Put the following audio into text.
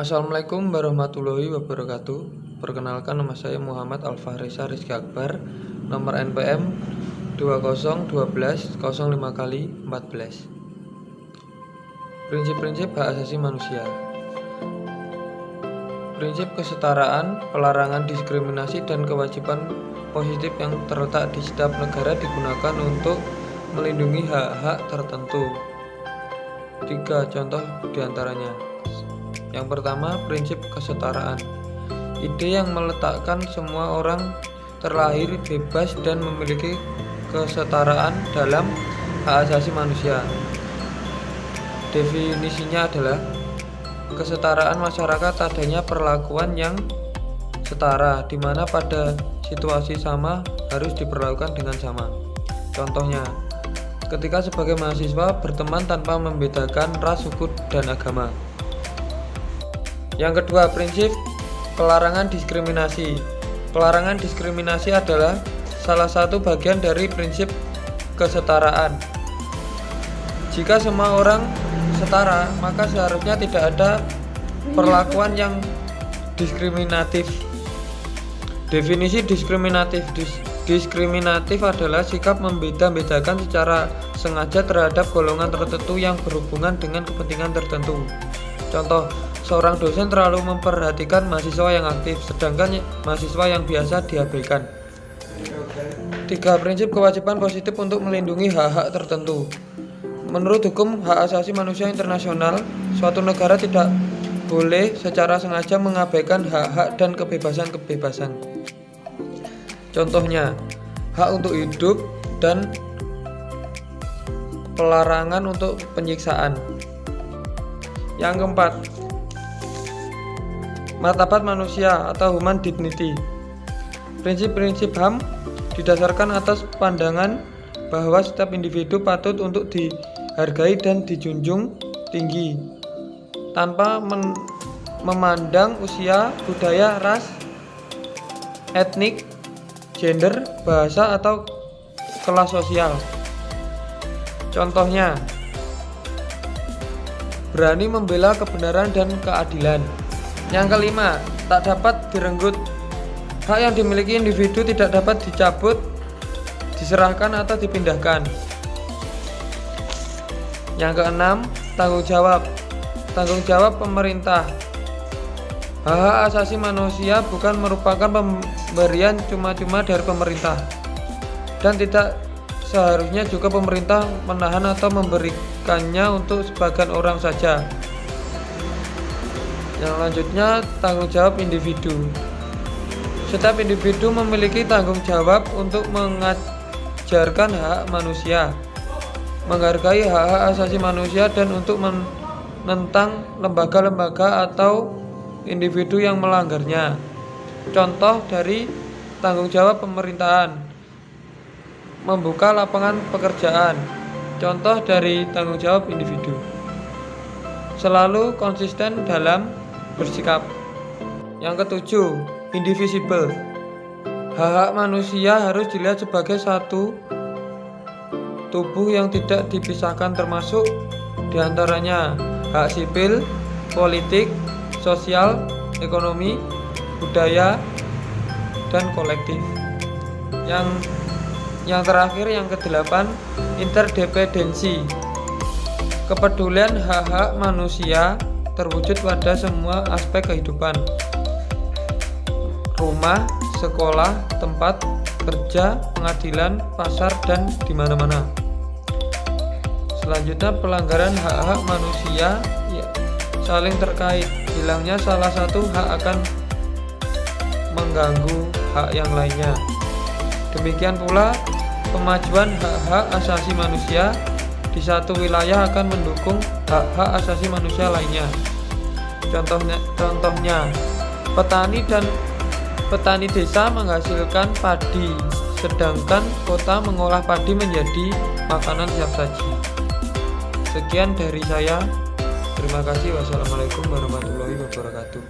Assalamualaikum warahmatullahi wabarakatuh. Perkenalkan, nama saya Muhammad Alfahresa Rizky Akbar, nomor NPM 2012 05 kali 14. Prinsip-prinsip hak asasi manusia. Prinsip kesetaraan, pelarangan diskriminasi, dan kewajiban positif yang terletak di setiap negara digunakan untuk melindungi hak-hak tertentu. 3 contoh diantaranya. Yang pertama, prinsip kesetaraan. Ide yang meletakkan semua orang terlahir bebas dan memiliki kesetaraan dalam hak asasi manusia. Definisinya adalah kesetaraan masyarakat, adanya perlakuan yang setara, di mana pada situasi sama harus diperlakukan dengan sama. Contohnya, ketika sebagai mahasiswa berteman tanpa membedakan ras, suku, dan agama. Yang kedua, prinsip pelarangan diskriminasi. Pelarangan diskriminasi adalah salah satu bagian dari prinsip kesetaraan. Jika semua orang setara, maka seharusnya tidak ada perlakuan yang diskriminatif. Definisi diskriminatif. Diskriminatif adalah sikap membeda-bedakan secara sengaja terhadap golongan tertentu yang berhubungan dengan kepentingan tertentu. Contoh, seorang dosen terlalu memperhatikan mahasiswa yang aktif, sedangkan mahasiswa yang biasa diabaikan. 3 prinsip kewajiban positif untuk melindungi hak-hak tertentu. Menurut hukum hak asasi manusia internasional, suatu negara tidak boleh secara sengaja mengabaikan hak-hak dan kebebasan-kebebasan. Contohnya, hak untuk hidup dan pelarangan untuk penyiksaan. Yang keempat, martabat manusia atau human dignity. Prinsip-prinsip HAM didasarkan atas pandangan bahwa setiap individu patut untuk dihargai dan dijunjung tinggi tanpa memandang usia, budaya, ras, etnik, gender, bahasa, atau kelas sosial. Contohnya, berani membela kebenaran dan keadilan. Yang kelima, tak dapat direnggut. Hak yang dimiliki individu tidak dapat dicabut, diserahkan, atau dipindahkan. Yang keenam, tanggung jawab. Tanggung jawab pemerintah. Hak asasi manusia bukan merupakan pemberian cuma-cuma dari pemerintah, dan tidak seharusnya juga pemerintah menahan atau memberikannya untuk sebagian orang saja. Yang selanjutnya, tanggung jawab individu. Setiap individu memiliki tanggung jawab untuk mengajarkan hak manusia, menghargai hak-hak asasi manusia, dan untuk menentang lembaga-lembaga atau individu yang melanggarnya. Contoh dari tanggung jawab pemerintahan: membuka lapangan pekerjaan. Contoh dari tanggung jawab individu: selalu konsisten dalam bersikap. Yang ketujuh, indivisible. Hak-hak manusia harus dilihat sebagai satu tubuh yang tidak dipisahkan, termasuk diantaranya hak sipil, politik, sosial, ekonomi, budaya, dan kolektif. Yang terakhir, yang ke-8, interdependensi. Kepedulian hak-hak manusia terwujud pada semua aspek kehidupan: rumah, sekolah, tempat kerja, pengadilan, pasar, dan di mana-mana. Selanjutnya, pelanggaran hak-hak manusia saling terkait. Hilangnya salah satu hak akan mengganggu hak yang lainnya. Demikian pula, pemajuan hak-hak asasi manusia di satu wilayah akan mendukung hak-hak asasi manusia lainnya. Contohnya, petani desa menghasilkan padi, sedangkan kota mengolah padi menjadi makanan siap saji. Sekian dari saya. Terima kasih. Wassalamualaikum warahmatullahi wabarakatuh.